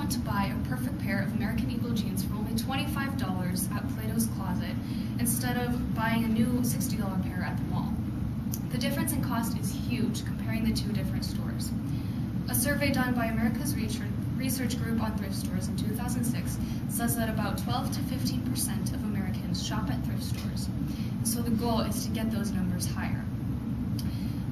want to buy a perfect pair of American Eagle jeans for only $25 at Plato's Closet instead of buying a new $60 pair at the mall. The difference in cost is huge comparing the two different stores. A survey done by America's Research Group on thrift stores in 2006 says that about 12 to 15% of Americans shop at thrift stores. So the goal is to get those numbers higher.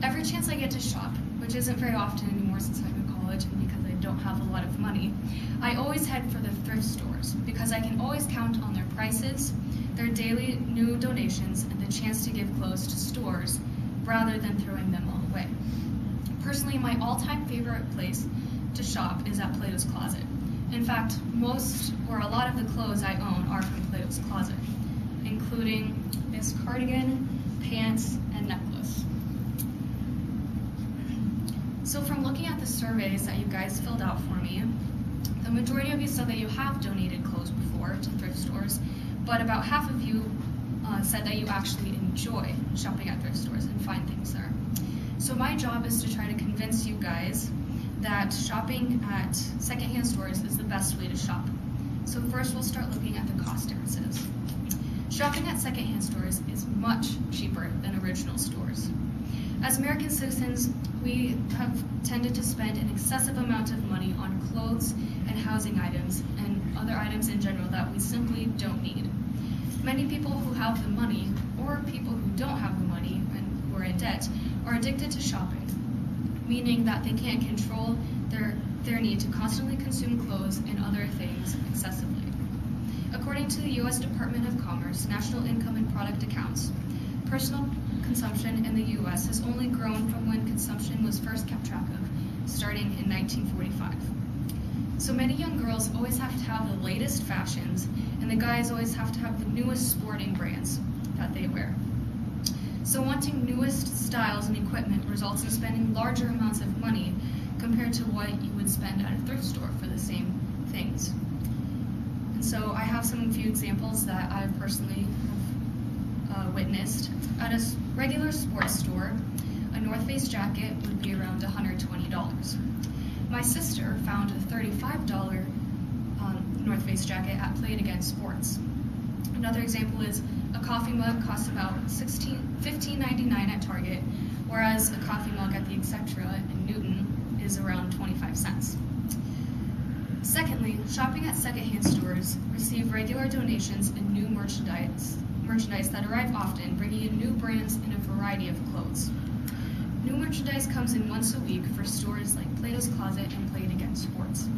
Every chance I get to shop, which isn't very often anymore since I'm in college and because I don't have a lot of money, I always head for the thrift stores because I can always count on their prices, their daily new donations, and the chance to give clothes to stores rather than throwing them all away. Personally, my all-time favorite place to shop is at Plato's Closet. In fact, most or a lot of the clothes I own are from Plato's Closet, including this cardigan, pants, and necklace. So from looking at the surveys that you guys filled out for me, the majority of you said that you have donated clothes before to thrift stores, but about half of you said that you actually enjoy shopping at thrift stores and find things there. So my job is to try to convince you guys that shopping at secondhand stores is the best way to shop. So first we'll start looking at the cost differences. Shopping at secondhand stores is much cheaper than original stores. As American citizens, we have tended to spend an excessive amount of money on clothes and housing items and other items in general that we simply don't need. Many people who have the money, or people who don't have the money and who are in debt, are addicted to shopping, meaning that they can't control their need to constantly consume clothes and other things excessively. According to the U.S. Department of Commerce National Income and Product Accounts, personal consumption in the U.S. has only grown from when consumption was first kept track of, starting in 1945. So many young girls always have to have the latest fashions, and the guys always have to have the newest sporting brands that they wear. So wanting newest styles and equipment results in spending larger amounts of money compared to what you would spend at a thrift store for the same things. And so I have some few examples that I personally have witnessed. At a regular sports store, a North Face jacket would be around $120. My sister found a $35 North Face jacket at Play It Again Sports. Another example is a coffee mug costs about $15.99 at Target, whereas a coffee mug at the Etc. in Newton is around 25 cents. Secondly, shopping at secondhand stores receive regular donations and new merchandise that arrive often, bringing in new brands and a variety of clothes. New merchandise comes in once a week for stores like Plato's Closet and Play It Again Sports.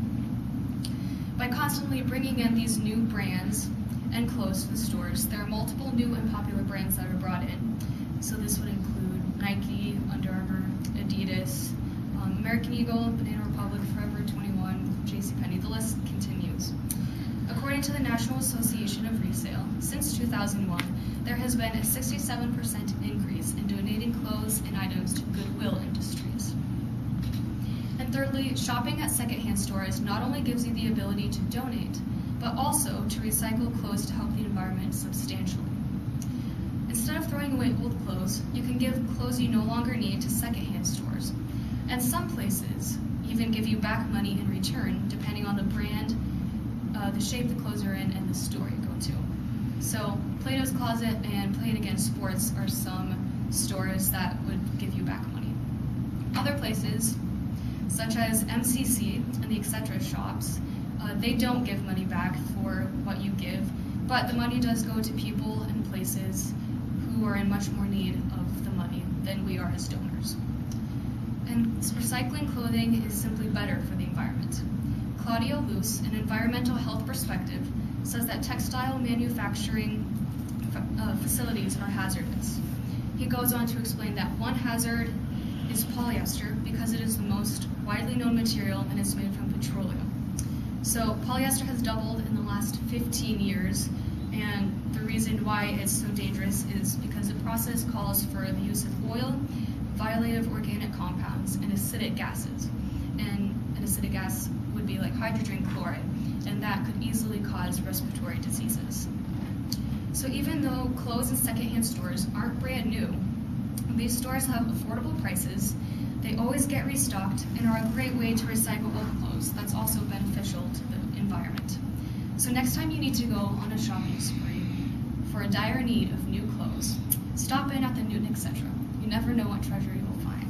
By constantly bringing in these new brands and clothes to the stores, there are multiple new and popular brands that are brought in. So this would include Nike, Under Armour, Adidas, American Eagle, Banana Republic, Forever 21, JCPenney. The list continues. According to the National Association of Resale, since 2001, there has been a 67% increase in donating clothes and items to Goodwill Industries. And thirdly, shopping at secondhand stores not only gives you the ability to donate, but also to recycle clothes to help the environment substantially. Instead of throwing away old clothes, you can give clothes you no longer need to secondhand stores. And some places even give you back money in return, depending on the brand, the shape the clothes are in, and the store you go to. So Plato's Closet and Play It Again Sports are some stores that would give you back money. Other places, such as MCC and the Etc. shops, they don't give money back for what you give, but the money does go to people and places who are in much more need of the money than we are as donors. And recycling clothing is simply better for the environment. Claudio Luce, an environmental health perspective, says that textile manufacturing facilities are hazardous. He goes on to explain that one hazard is polyester because it is the most widely known material and it's made from petroleum. So polyester has doubled in the last 15 years, and the reason why it's so dangerous is because the process calls for the use of oil, violative organic compounds, and acidic gases. And an acidic gas would be like hydrogen chloride, and that could easily cause respiratory diseases. So even though clothes in secondhand stores aren't brand new, these stores have affordable prices, They always get restocked and are a great way to recycle old clothes. That's also beneficial to the environment. So next time you need to go on a shopping spree for a dire need of new clothes, stop in at the Newton Etc. You never know what treasure you will find.